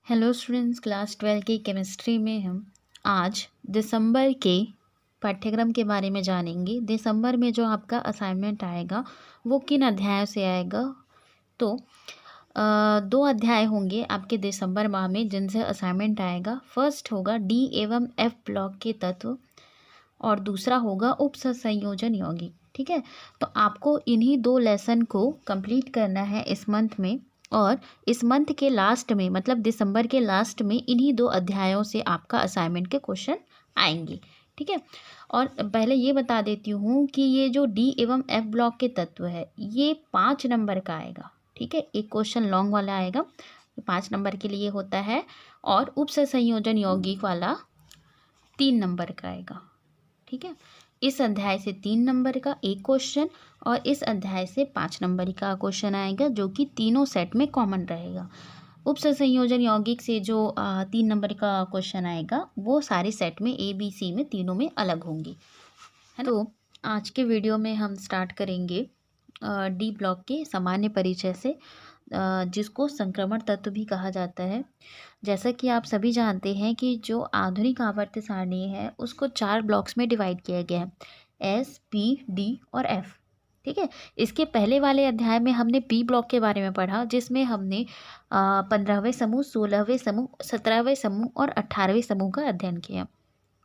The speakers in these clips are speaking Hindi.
हेलो स्टूडेंट्स, क्लास 12 की केमिस्ट्री में हम आज दिसंबर के पाठ्यक्रम के बारे में जानेंगे। दिसंबर में जो आपका असाइनमेंट आएगा वो किन अध्यायों से आएगा। तो दो अध्याय होंगे आपके दिसंबर माह में जिनसे असाइनमेंट आएगा। फर्स्ट होगा डी एवं एफ ब्लॉक के तत्व और दूसरा होगा उपसंयोजन यौगिक। ठीक है, तो आपको इन्हीं दो लेसन को कंप्लीट करना है इस मंथ में, और इस मंथ के लास्ट में मतलब दिसंबर के लास्ट में इन्हीं दो अध्यायों से आपका असाइनमेंट के क्वेश्चन आएंगे। ठीक है, और पहले ये बता देती हूँ कि ये जो डी एवं एफ ब्लॉक के तत्व है ये 5 नंबर का आएगा। ठीक है, एक क्वेश्चन लॉन्ग वाला आएगा, 5 नंबर के लिए होता है, और उपसंयोजन यौगिक वाला 3 नंबर का आएगा। ठीक है, इस अध्याय से 3 नंबर का एक क्वेश्चन और इस अध्याय से 5 नंबर का क्वेश्चन आएगा जो कि तीनों सेट में कॉमन रहेगा। उपसंयोजन यौगिक से जो 3 नंबर का क्वेश्चन आएगा वो सारे सेट में ए बी सी में तीनों में अलग होंगे, है ना। तो आज के वीडियो में हम स्टार्ट करेंगे डी ब्लॉक के सामान्य परिचय से, जिसको संक्रमण तत्व भी कहा जाता है। जैसा कि आप सभी जानते हैं कि जो आधुनिक आवर्त सारणी है उसको 4 ब्लॉक्स में डिवाइड किया गया है, एस, पी, डी और एफ। ठीक है, इसके पहले वाले अध्याय में हमने पी ब्लॉक के बारे में पढ़ा, जिसमें हमने 15वें समूह, 16वें समूह, 17वें समूह और 18वें समूह का अध्ययन किया।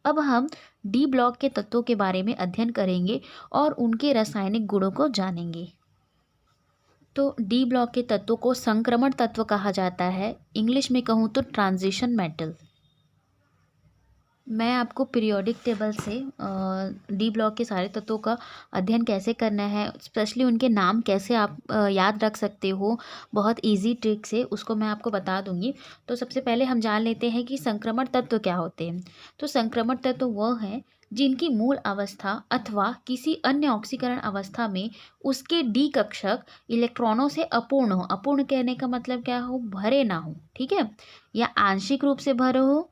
अब हम डी ब्लॉक के तत्वों के बारे में अध्ययन करेंगे और उनके रासायनिक गुणों को जानेंगे। तो डी ब्लॉक के तत्वों को संक्रमण तत्व कहा जाता है, इंग्लिश में कहूँ तो ट्रांजिशन मेटल। मैं आपको पीरियोडिक टेबल से डी ब्लॉक के सारे तत्वों का अध्ययन कैसे करना है, स्पेशली उनके नाम कैसे आप याद रख सकते हो बहुत इजी ट्रिक से, उसको मैं आपको बता दूंगी। तो सबसे पहले हम जान लेते हैं कि संक्रमण तत्व क्या होते हैं। तो संक्रमण तत्व वह हैं जिनकी मूल अवस्था अथवा किसी अन्य ऑक्सीकरण अवस्था में उसके डी कक्षक इलेक्ट्रॉनों से अपूर्ण हो। अपूर्ण कहने का मतलब क्या हो, भरे ना हो। ठीक है, या आंशिक रूप से भरे हो,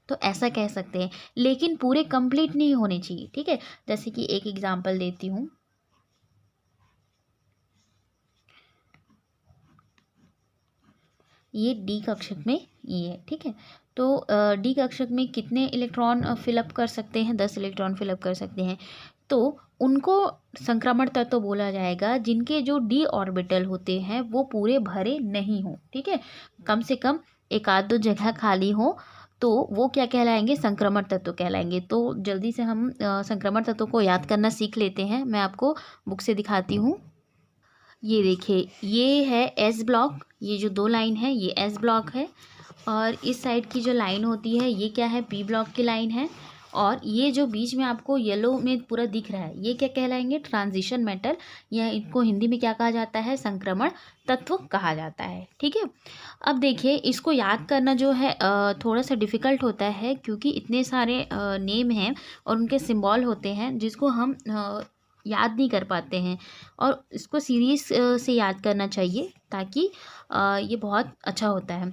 तो ऐसा कह सकते हैं, लेकिन पूरे कंप्लीट नहीं होने चाहिए। ठीक है, जैसे कि एक एग्जांपल देती हूँ। ये डी कक्षक में ये है। ठीक है, तो डी कक्षक में कितने इलेक्ट्रॉन फिलअप कर सकते हैं, 10 इलेक्ट्रॉन फिलअप कर सकते हैं। तो उनको संक्रमण तत्व बोला जाएगा जिनके जो डी ऑर्बिटल होते हैं वो पूरे भरे नहीं हो। ठीक है, कम से कम एक आध दो जगह खाली हो, तो वो क्या कहलाएंगे, संक्रमण तत्व कहलाएंगे। तो जल्दी से हम संक्रमण तत्व को याद करना सीख लेते हैं। मैं आपको बुक से दिखाती हूँ। ये देखिए, ये है एस ब्लॉक, ये जो 2 लाइन है ये एस ब्लॉक है, और इस साइड की जो लाइन होती है ये क्या है, पी ब्लॉक की लाइन है, और ये जो बीच में आपको येलो में पूरा दिख रहा है ये क्या कहलाएंगे, ट्रांजिशन मेटल, या इनको हिंदी में क्या कहा जाता है, संक्रमण तत्व कहा जाता है। ठीक है, अब देखिए इसको याद करना जो है थोड़ा सा डिफ़िकल्ट होता है, क्योंकि इतने सारे नेम हैं और उनके सिंबल होते हैं जिसको हम याद नहीं कर पाते हैं, और इसको सीरीज से याद करना चाहिए ताकि ये बहुत अच्छा होता है।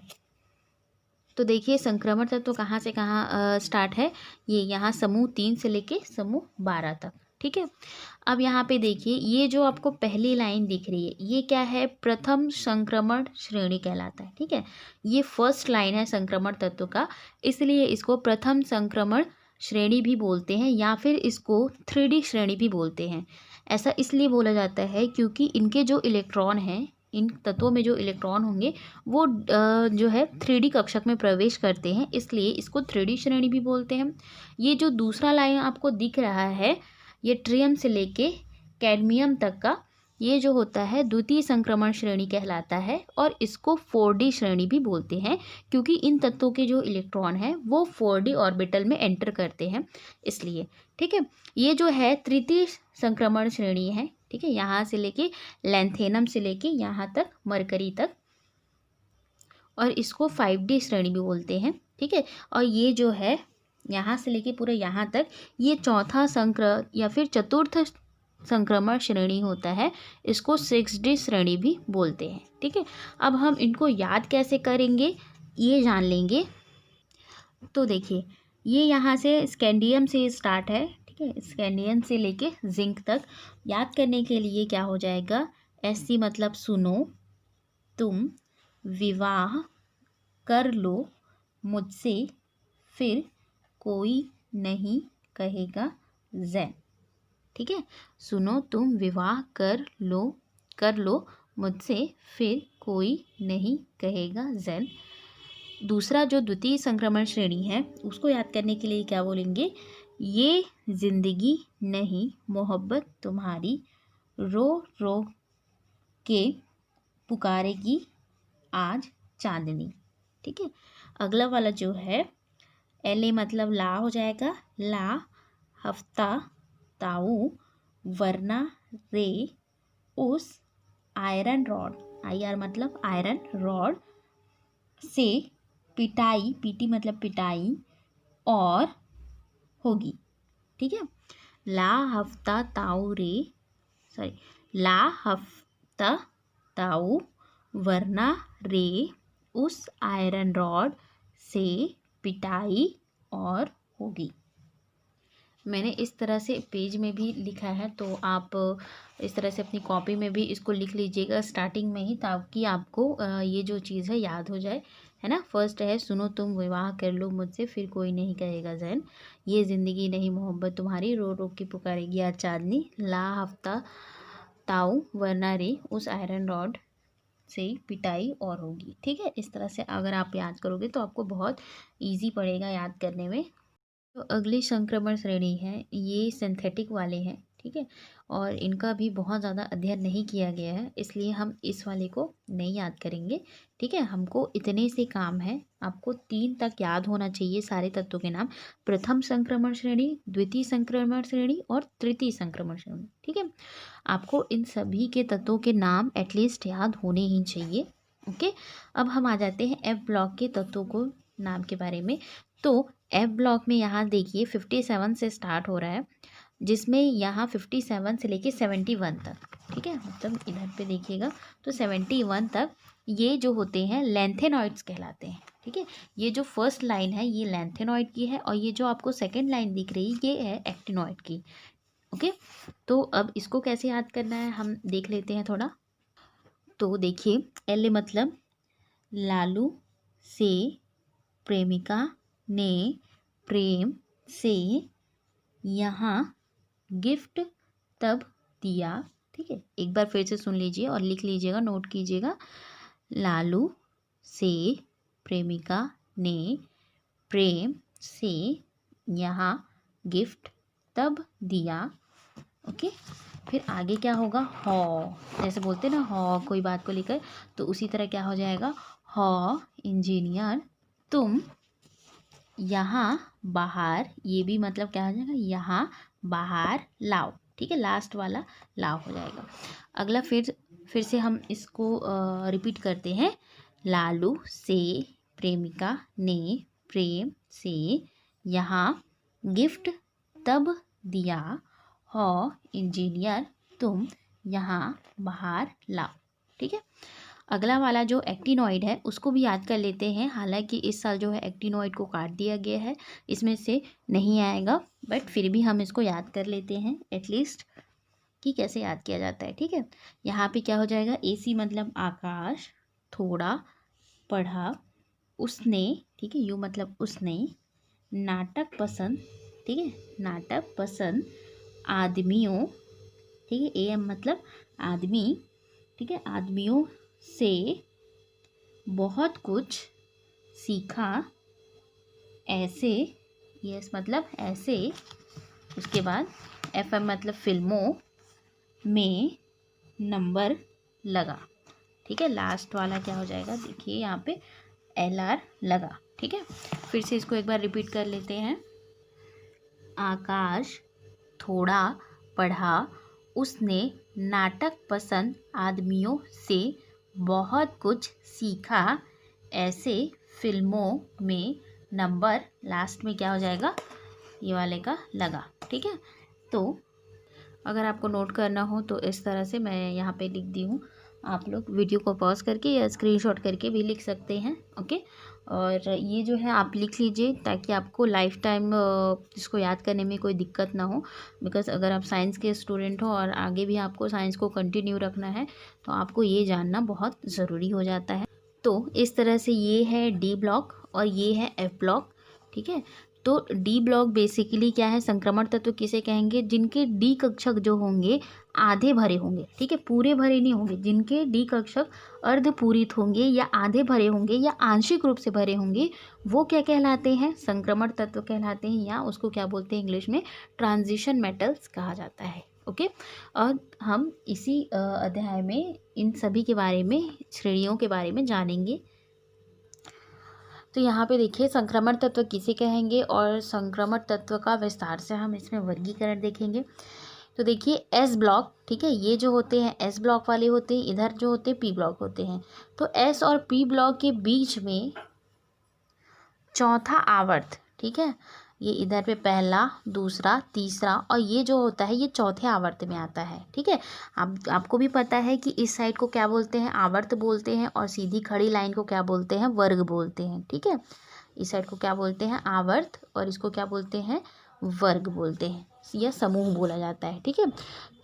तो देखिए संक्रमण तत्व कहाँ से कहाँ स्टार्ट है, ये यहाँ समूह 3 से लेके समूह 12 तक। ठीक है, अब यहाँ पे देखिए ये जो आपको पहली लाइन दिख रही है ये क्या है, प्रथम संक्रमण श्रेणी कहलाता है। ठीक है, ये फर्स्ट लाइन है संक्रमण तत्व का, इसलिए इसको प्रथम संक्रमण श्रेणी भी बोलते हैं, या फिर इसको 3D श्रेणी भी बोलते हैं। ऐसा इसलिए बोला जाता है क्योंकि इनके जो इलेक्ट्रॉन हैं, इन तत्वों में जो इलेक्ट्रॉन होंगे वो जो है 3D कक्षक में प्रवेश करते हैं, इसलिए इसको 3D श्रेणी भी बोलते हैं। ये जो दूसरा लाइन आपको दिख रहा है ये ट्रियम से लेके कैडमियम तक का, ये जो होता है द्वितीय संक्रमण श्रेणी कहलाता है, और इसको 4D श्रेणी भी बोलते हैं क्योंकि इन तत्वों के जो इलेक्ट्रॉन हैं वो 4D ऑर्बिटल में एंटर करते हैं इसलिए। ठीक है, ये जो है तृतीय संक्रमण श्रेणी है। ठीक है, यहाँ से लेके लैंथेनम से लेके यहाँ तक मरकरी तक, और इसको 5D श्रेणी भी बोलते हैं। ठीक है, और ये जो है यहाँ से लेके पूरे यहाँ तक ये चौथा या फिर चतुर्थ संक्रमण श्रेणी होता है, इसको 6D श्रेणी भी बोलते हैं। ठीक है, अब हम इनको याद कैसे करेंगे ये जान लेंगे। तो देखिए ये यहाँ से स्कैंडियम से स्टार्ट है। ठीक है, स्कैंडियम से लेके जिंक तक याद करने के लिए क्या हो जाएगा, SC मतलब सुनो, तुम, विवाह, कर लो मुझसे फिर कोई नहीं कहेगा ज़ैन। ठीक है, सुनो तुम विवाह कर लो मुझसे फिर कोई नहीं कहेगा ज़ैन। दूसरा जो द्वितीय संक्रमण श्रेणी है उसको याद करने के लिए क्या बोलेंगे, ये जिंदगी नहीं मोहब्बत तुम्हारी, रो रो के पुकारेगी आज चांदनी। ठीक है, अगला वाला जो है एल ए मतलब ला हो जाएगा, ला हफ्ता ताऊ वरना रे उस आयरन रॉड, आई आर मतलब आयरन रॉड से पिटाई, पीटी मतलब पिटाई और होगी। ठीक है, ला हफ्ता ताऊ रे सॉरी ला हफ्ता ताऊ वरना रे उस आयरन रॉड से पिटाई और होगी। मैंने इस तरह से पेज में भी लिखा है, तो आप इस तरह से अपनी कॉपी में भी इसको लिख लीजिएगा स्टार्टिंग में ही, ताकि आपको ये जो चीज़ है याद हो जाए, है ना। फर्स्ट है सुनो तुम विवाह कर लो मुझसे फिर कोई नहीं कहेगा ज़ैन, ये ज़िंदगी नहीं मोहब्बत तुम्हारी, रो रो के पुकारेगी आज चांदनी, ला हफ्ता ताऊ वरना रे उस आयरन रॉड से पिटाई और होगी। ठीक है, इस तरह से अगर आप याद करोगे तो आपको बहुत ईजी पड़ेगा याद करने में। तो अगली संक्रमण श्रेणी है, ये सिंथेटिक वाले हैं। ठीक है, और इनका भी बहुत ज़्यादा अध्ययन नहीं किया गया है, इसलिए हम इस वाले को नहीं याद करेंगे। ठीक है, हमको इतने से काम है, आपको 3 तक याद होना चाहिए सारे तत्वों के नाम, प्रथम संक्रमण श्रेणी, द्वितीय संक्रमण श्रेणी और तृतीय संक्रमण श्रेणी। ठीक है, आपको इन सभी के तत्वों के नाम एटलीस्ट याद होने ही चाहिए। ओके, अब हम आ जाते हैं एफ ब्लॉक के तत्वों को नाम के बारे में। तो एफ ब्लॉक में यहाँ देखिए 57 से स्टार्ट हो रहा है, जिसमें यहाँ 57 से लेके 71 तक। ठीक है, मतलब इधर पे देखिएगा तो 71 तक ये जो होते हैं लैंथेनॉइड्स कहलाते हैं। ठीक है, ये जो फर्स्ट लाइन है ये लैंथेनॉइड की है, और ये जो आपको सेकेंड लाइन दिख रही है ये है एक्टिनॉइड की। ओके, तो अब इसको कैसे याद करना है हम देख लेते हैं थोड़ा। तो देखिए एल मतलब लालू से प्रेमिका ने प्रेम से यहाँ गिफ्ट तब दिया। ठीक है, एक बार फिर से सुन लीजिए और लिख लीजिएगा, नोट कीजिएगा, लालू से प्रेमिका ने प्रेम से यहाँ गिफ्ट तब दिया। ओके, फिर आगे क्या होगा, हौ, जैसे बोलते हैं ना हौ कोई बात को लेकर, तो उसी तरह क्या हो जाएगा, हौ इंजीनियर तुम यहाँ बाहर, ये भी मतलब क्या हो जाएगा, यहाँ बाहर लाओ। ठीक है, लास्ट वाला लाओ हो जाएगा। अगला फिर से हम इसको रिपीट करते हैं, लालू से प्रेमिका ने प्रेम से यहाँ गिफ्ट तब दिया, हो इंजीनियर तुम यहाँ बाहर लाओ। ठीक है, अगला वाला जो एक्टिनॉइड है उसको भी याद कर लेते हैं। हालांकि इस साल जो है एक्टिनॉइड को काट दिया गया है, इसमें से नहीं आएगा, बट फिर भी हम इसको याद कर लेते हैं एटलीस्ट कि कैसे याद किया जाता है। ठीक है, यहाँ पे क्या हो जाएगा, एसी मतलब आकाश, थोड़ा पढ़ा उसने, ठीक है, यू मतलब उसने, नाटक पसंद, ठीक है, नाटक पसंद आदमियों, ठीक है, ए एम मतलब आदमी, ठीक है, आदमियों से बहुत कुछ सीखा ऐसे, यस मतलब ऐसे, उसके बाद एफ एम मतलब फिल्मों में नंबर लगा। ठीक है, लास्ट वाला क्या हो जाएगा, देखिए यहाँ पे एल आर लगा। ठीक है, फिर से इसको एक बार रिपीट कर लेते हैं, आकाश थोड़ा पढ़ा उसने, नाटक पसंद आदमियों से बहुत कुछ सीखा ऐसे, फिल्मों में नंबर, लास्ट में क्या हो जाएगा, ये वाले का लगा। ठीक है, तो अगर आपको नोट करना हो तो इस तरह से मैं यहाँ पे लिख दी हूँ, आप लोग वीडियो को पॉज करके या स्क्रीनशॉट करके भी लिख सकते हैं। ओके, और ये जो है आप लिख लीजिए ताकि आपको लाइफ टाइम इसको याद करने में कोई दिक्कत ना हो, बिकॉज़ अगर आप साइंस के स्टूडेंट हो और आगे भी आपको साइंस को कंटिन्यू रखना है तो आपको ये जानना बहुत ज़रूरी हो जाता है। तो इस तरह से ये है डी ब्लॉक और ये है एफ ब्लॉक, ठीक है। तो डी ब्लॉक बेसिकली क्या है, संक्रमण तत्व किसे कहेंगे, जिनके डी कक्षक जो होंगे आधे भरे होंगे, ठीक है, पूरे भरे नहीं होंगे, जिनके डी कक्षक अर्धपूरित होंगे या आधे भरे होंगे या आंशिक रूप से भरे होंगे, वो क्या कहलाते हैं, संक्रमण तत्व कहलाते हैं, या उसको क्या बोलते हैं इंग्लिश में, ट्रांजिशन मेटल्स कहा जाता है। ओके, और हम इसी अध्याय में इन सभी के बारे में, श्रेणियों के बारे में जानेंगे। तो यहाँ पे देखिए संक्रमण तत्व किसे कहेंगे और संक्रमण तत्व का विस्तार से हम इसमें वर्गीकरण देखेंगे। तो देखिए एस ब्लॉक, ठीक है, ये जो होते हैं एस ब्लॉक वाले होते हैं, इधर जो होते हैं पी ब्लॉक होते हैं। तो एस और पी ब्लॉक के बीच में चौथा आवर्त, ठीक है, ये इधर पे पहला, दूसरा, तीसरा और ये जो होता है ये चौथे आवर्त में आता है, ठीक है। आपको भी पता है कि इस साइड को क्या बोलते हैं, आवर्त बोलते हैं, और सीधी खड़ी लाइन को क्या बोलते हैं, वर्ग बोलते हैं, ठीक है। इस साइड को क्या बोलते हैं, आवर्त, और इसको क्या बोलते हैं, वर्ग बोलते हैं, या समूह बोला जाता है, ठीक है।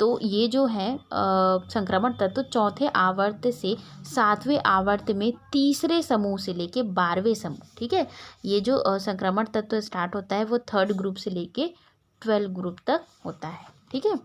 तो ये जो है संक्रमण तत्व चौथे आवर्त से सातवें आवर्त में तीसरे समूह से लेके 12वें समूह, ठीक है। ये जो संक्रमण तत्व स्टार्ट होता है वो थर्ड ग्रुप से लेके 12 ग्रुप तक होता है, ठीक है,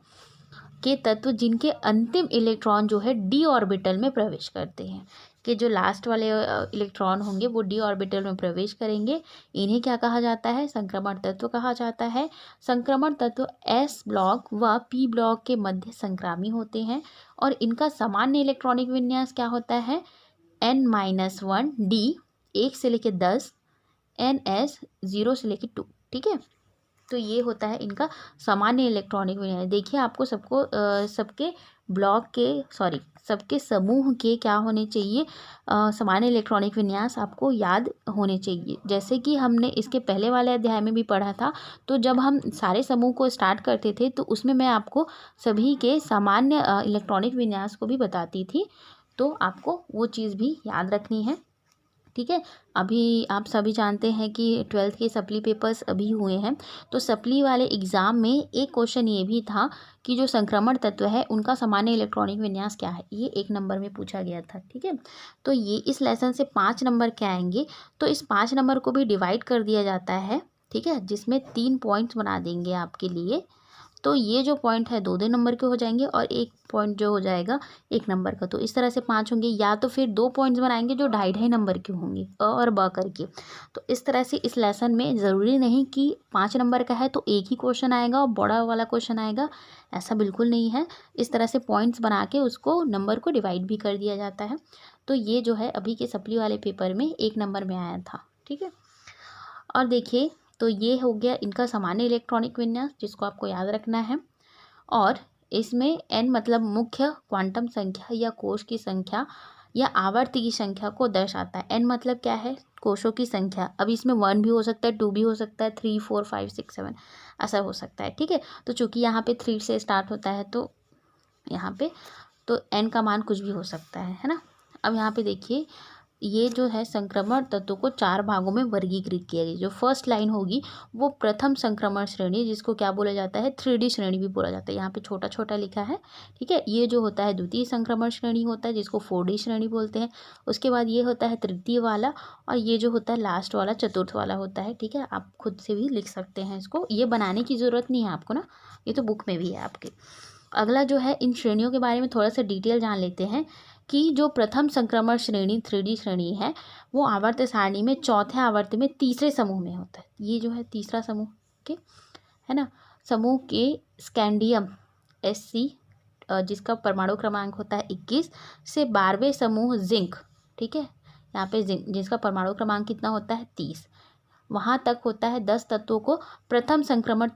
के तत्व जिनके अंतिम इलेक्ट्रॉन जो है डी ऑर्बिटल में प्रवेश करते हैं, कि जो लास्ट वाले इलेक्ट्रॉन होंगे वो डी ऑर्बिटल में प्रवेश करेंगे, इन्हें क्या कहा जाता है, संक्रमण तत्व कहा जाता है। संक्रमण तत्व एस ब्लॉक व पी ब्लॉक के मध्य संक्रामी होते हैं और इनका सामान्य इलेक्ट्रॉनिक विन्यास क्या होता है, n-1 डी 1 से लेके 10, ns 0 से लेके 2, ठीक है। तो ये होता है इनका सामान्य इलेक्ट्रॉनिक विन्यास। देखिए आपको सबके ब्लॉक के सबके समूह के क्या होने चाहिए, सामान्य इलेक्ट्रॉनिक विन्यास आपको याद होने चाहिए। जैसे कि हमने इसके पहले वाले अध्याय में भी पढ़ा था, तो जब हम सारे समूह को स्टार्ट करते थे तो उसमें मैं आपको सभी के सामान्य इलेक्ट्रॉनिक विन्यास को भी बताती थी, तो आपको वो चीज़ भी याद रखनी है, ठीक है। अभी आप सभी जानते हैं कि 12th के सप्ली पेपर्स अभी हुए हैं, तो सप्ली वाले एग्ज़ाम में एक क्वेश्चन ये भी था कि जो संक्रमण तत्व है उनका सामान्य इलेक्ट्रॉनिक विन्यास क्या है, ये 1 नंबर में पूछा गया था, ठीक है। तो ये इस लेसन से 5 नंबर के आएंगे, तो इस 5 नंबर को भी डिवाइड कर दिया जाता है, ठीक है, जिसमें 3 पॉइंट्स बना देंगे आपके लिए। तो ये जो पॉइंट है 2-2 नंबर के हो जाएंगे और एक पॉइंट जो हो जाएगा 1 नंबर का। तो इस तरह से 5 होंगे, या तो फिर 2 पॉइंट्स बनाएंगे जो 2.5 नंबर के होंगे, अ और ब करके। तो इस तरह से इस लेसन में ज़रूरी नहीं कि 5 नंबर का है तो एक ही क्वेश्चन आएगा और बड़ा वाला क्वेश्चन आएगा, ऐसा बिल्कुल नहीं है। इस तरह से पॉइंट्स बना के उसको नंबर को डिवाइड भी कर दिया जाता है। तो ये जो है अभी के सप्ली वाले पेपर में 1 नंबर में आया था, ठीक है। और देखिए तो ये हो गया इनका सामान्य इलेक्ट्रॉनिक विन्यास, जिसको आपको याद रखना है। और इसमें n मतलब मुख्य क्वांटम संख्या या कोश की संख्या या आवर्ती की संख्या को दर्शाता है। n मतलब क्या है, कोशों की संख्या। अब इसमें 1 भी हो सकता है, 2 भी हो सकता है, 3, 4, 5, 6, 7 ऐसा हो सकता है, ठीक है। तो चूंकि यहाँ पे 3 से स्टार्ट होता है तो यहाँ पे तो n का मान कुछ भी हो सकता है ना। अब यहाँ पे देखिए ये जो है संक्रमण तत्वों को 4 भागों में वर्गीकृत किया गया। जो फर्स्ट लाइन होगी वो प्रथम संक्रमण श्रेणी, जिसको क्या बोला जाता है, 3D श्रेणी भी बोला जाता है, यहाँ पे छोटा छोटा लिखा है, ठीक है। ये जो होता है द्वितीय संक्रमण श्रेणी होता है, जिसको 4D श्रेणी बोलते हैं। उसके बाद ये होता है तृतीय वाला, और ये जो होता है लास्ट वाला चतुर्थ वाला होता है, ठीक है। आप खुद से भी लिख सकते हैं इसको, ये बनाने की ज़रूरत नहीं है आपको ना, ये तो बुक में भी है आपके। अगला जो है इन श्रेणियों के बारे में थोड़ा सा डिटेल जान लेते हैं कि जो प्रथम संक्रमण श्रेणी 3D श्रेणी है वो आवर्त सारणी में चौथे आवर्त में तीसरे समूह में होता है। ये जो है तीसरा समूह, ठीक है ना। समूह के स्कैंडियम Sc जिसका परमाणु क्रमांक होता है 21 से 12वें समूह जिंक, ठीक है, यहाँ पे जिंक जिसका परमाणु क्रमांक कितना होता है 30, वहाँ तक होता है 10 तत्वों को प्रथम संक्रमण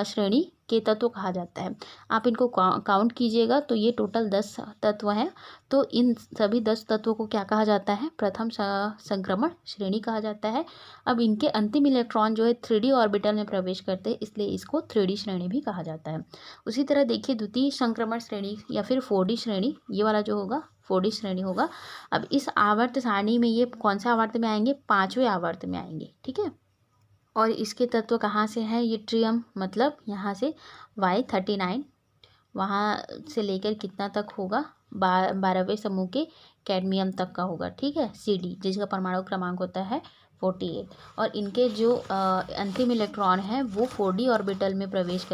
श्रेणी के तत्व कहा जाता है। आप इनको काउंट कीजिएगा तो ये टोटल 10 तत्व हैं। तो इन सभी 10 तत्वों को क्या कहा जाता है, प्रथम संक्रमण श्रेणी कहा जाता है। अब इनके अंतिम इलेक्ट्रॉन जो है 3D ऑर्बिटल में प्रवेश करते हैं, इसलिए इसको 3D श्रेणी भी कहा जाता है। उसी तरह देखिए द्वितीय संक्रमण श्रेणी या फिर 4D श्रेणी, ये वाला जो होगा 4D श्रेणी होगा। अब इस आवर्त सारणी में ये कौन से आवर्त में आएंगे, 5वें आवर्त में आएंगे, ठीक है। और इसके तत्व कहाँ से हैं, ये ट्रियम मतलब यहाँ से Y39 वहाँ से लेकर कितना तक होगा 12वें समूह के कैडमियम तक का होगा, ठीक है। Cd जिसका परमाणु क्रमांक होता है 48 और इनके जो अंतिम इलेक्ट्रॉन है वो 4d ऑर्बिटल में प्रवेश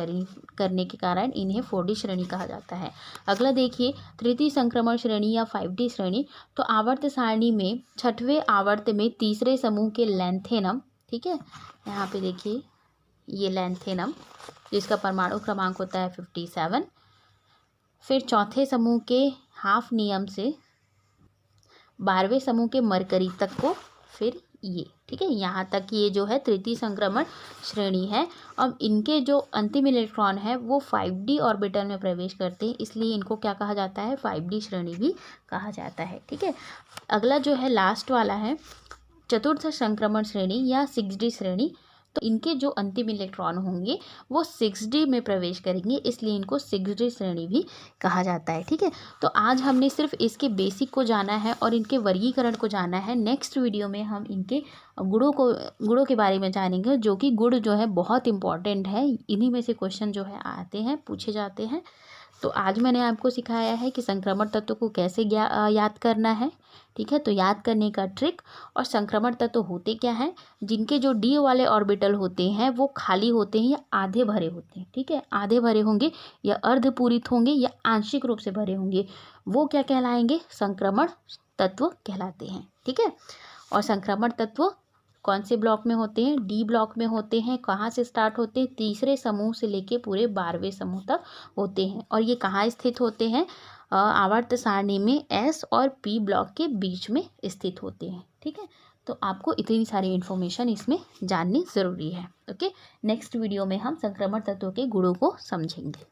करने के कारण इन्हें 4d श्रेणी कहा जाता है। अगला देखिए तृतीय संक्रमण श्रेणी या 5d श्रेणी। तो आवर्त सारणी में छठवें आवर्त में तीसरे समूह के लैंथेनम, ठीक है, यहाँ पे देखिए ये लैंथेनम जिसका परमाणु क्रमांक होता है 57। फिर चौथे समूह के हाफ नियम से 12वें समूह के मरकरी तक को, फिर ये, ठीक है, यहाँ तक ये जो है तृतीय संक्रमण श्रेणी है। अब इनके जो अंतिम इलेक्ट्रॉन है वो 5d ऑर्बिटल में प्रवेश करते हैं, इसलिए इनको क्या कहा जाता है, 5d श्रेणी भी कहा जाता है, ठीक है। अगला जो है लास्ट वाला है चतुर्थ संक्रमण श्रेणी या 6d श्रेणी। तो इनके जो अंतिम इलेक्ट्रॉन होंगे वो 6d में प्रवेश करेंगे, इसलिए इनको 6d श्रेणी भी कहा जाता है, ठीक है। तो आज हमने सिर्फ इसके बेसिक को जाना है और इनके वर्गीकरण को जाना है। नेक्स्ट वीडियो में हम इनके गुणों के बारे में जानेंगे, जो कि गुण जो है बहुत इंपॉर्टेंट है, इन्हीं में से क्वेश्चन जो है आते हैं, पूछे जाते हैं। तो आज मैंने आपको सिखाया है कि संक्रमण तत्व को कैसे याद करना है, ठीक है। तो याद करने का ट्रिक और संक्रमण तत्व होते क्या हैं, जिनके जो डी वाले ऑर्बिटल होते हैं वो खाली होते हैं या आधे भरे होते हैं, ठीक है। आधे भरे होंगे या अर्धपूरित होंगे या आंशिक रूप से भरे होंगे, वो क्या कहलाएंगे, संक्रमण तत्व कहलाते हैं, ठीक है। और संक्रमण तत्व कौन से ब्लॉक में होते हैं, डी ब्लॉक में होते हैं। कहाँ से स्टार्ट होते हैं, तीसरे समूह से लेके पूरे 12वें समूह तक होते हैं। और ये कहाँ स्थित होते हैं, आवर्त सारणी में एस और पी ब्लॉक के बीच में स्थित होते हैं, ठीक है। तो आपको इतनी सारी इन्फॉर्मेशन इसमें जाननी ज़रूरी है, ओके। नेक्स्ट वीडियो में हम संक्रमण तत्वों के गुणों को समझेंगे।